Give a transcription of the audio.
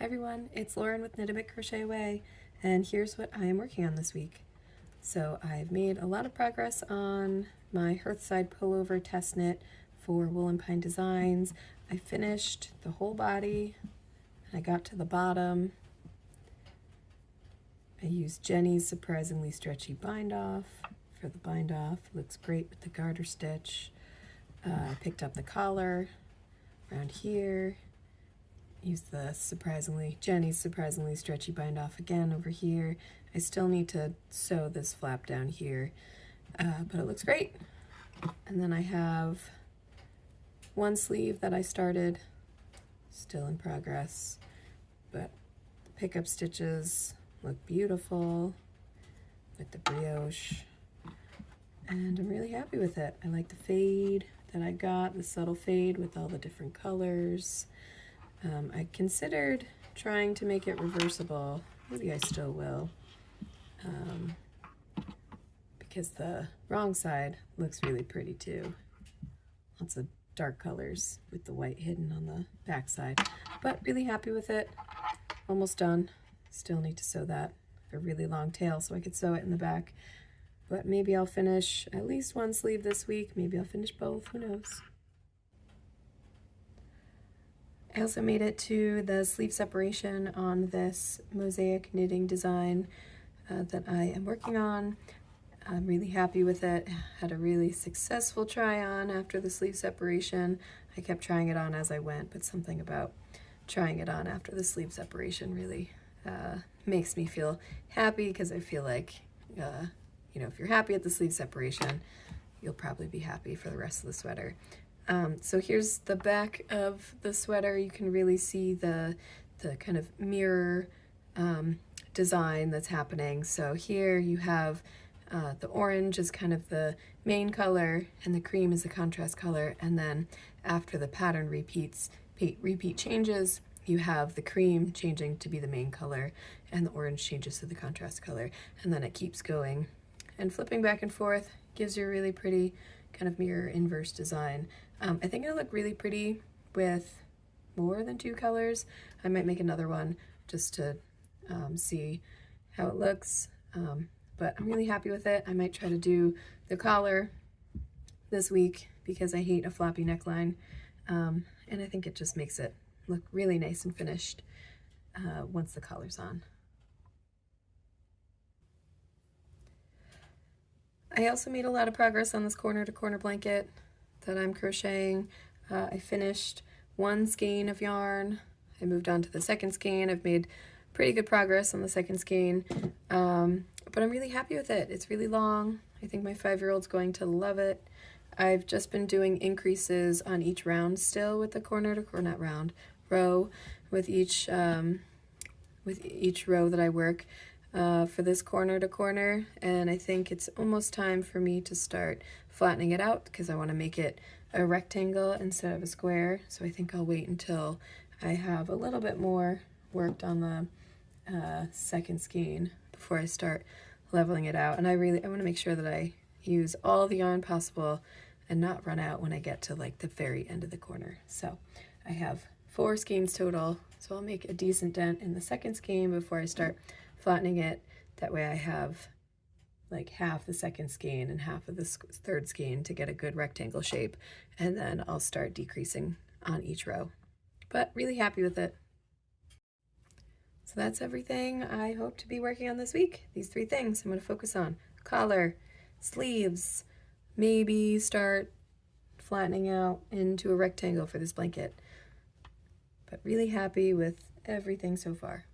Hi everyone, it's Lauren with Knit a Bit Crochet Away, and here's what I am working on this week. So I've made a lot of progress on my Hearthside pullover test knit for Wool and Pine Designs. I finished the whole body, I got to the bottom. I used Jenny's surprisingly stretchy bind off for the bind off. It looks great with the garter stitch. I picked up the collar around here. Use the Jenny's surprisingly stretchy bind off again over here. I still need to sew this flap down here, but it looks great. And then I have one sleeve that I started, still in progress, but the pickup stitches look beautiful with the brioche, and I'm really happy with it. I like the fade that I got, the subtle fade with all the different colors. I considered trying to make it reversible. Maybe I still will, because the wrong side looks really pretty too. Lots of dark colors with the white hidden on the back side, but really happy with it. Almost done. Still need to sew that. A really long tail so I could sew it in the back, but maybe I'll finish at least one sleeve this week. Maybe I'll finish both, who knows. I also made it to the sleeve separation on this mosaic knitting design that I am working on. I'm really happy with it. Had a really successful try on after the sleeve separation. I kept trying it on as I went, but something about trying it on after the sleeve separation really makes me feel happy, because I feel like, you know, if you're happy at the sleeve separation, you'll probably be happy for the rest of the sweater. So here's the back of the sweater. You can really see the kind of mirror design that's happening. So here you have the orange is kind of the main color and the cream is the contrast color, and then after the pattern repeat changes, you have the cream changing to be the main color and the orange changes to the contrast color, and then it keeps going and flipping back and forth. Gives you a really pretty kind of mirror inverse design. I think it'll look really pretty with more than two colors. I might make another one just to see how it looks, but I'm really happy with it. I might try to do the collar this week because I hate a floppy neckline, and I think it just makes it look really nice and finished once the collar's on. I also made a lot of progress on this corner to corner blanket that I'm crocheting. I finished one skein of yarn. I moved on to the second skein. I've made pretty good progress on the second skein, but I'm really happy with it. It's really long. I think my 5-year-old's going to love it. I've just been doing increases on each round still with the corner to corner, not round, row, with each row that I work. For this corner to corner, and I think it's almost time for me to start flattening it out because I want to make it a rectangle instead of a square. So I think I'll wait until I have a little bit more worked on the second skein before I start leveling it out. And I want to make sure that I use all the yarn possible and not run out when I get to like the very end of the corner. So I have 4 skeins total, so I'll make a decent dent in the second skein before I start flattening it. That way I have like half the second skein and half of the third skein to get a good rectangle shape, and then I'll start decreasing on each row. But really happy with it. So that's everything I hope to be working on this week. These 3 things I'm going to focus on: collar, sleeves, maybe start flattening out into a rectangle for this blanket. But really happy with everything so far.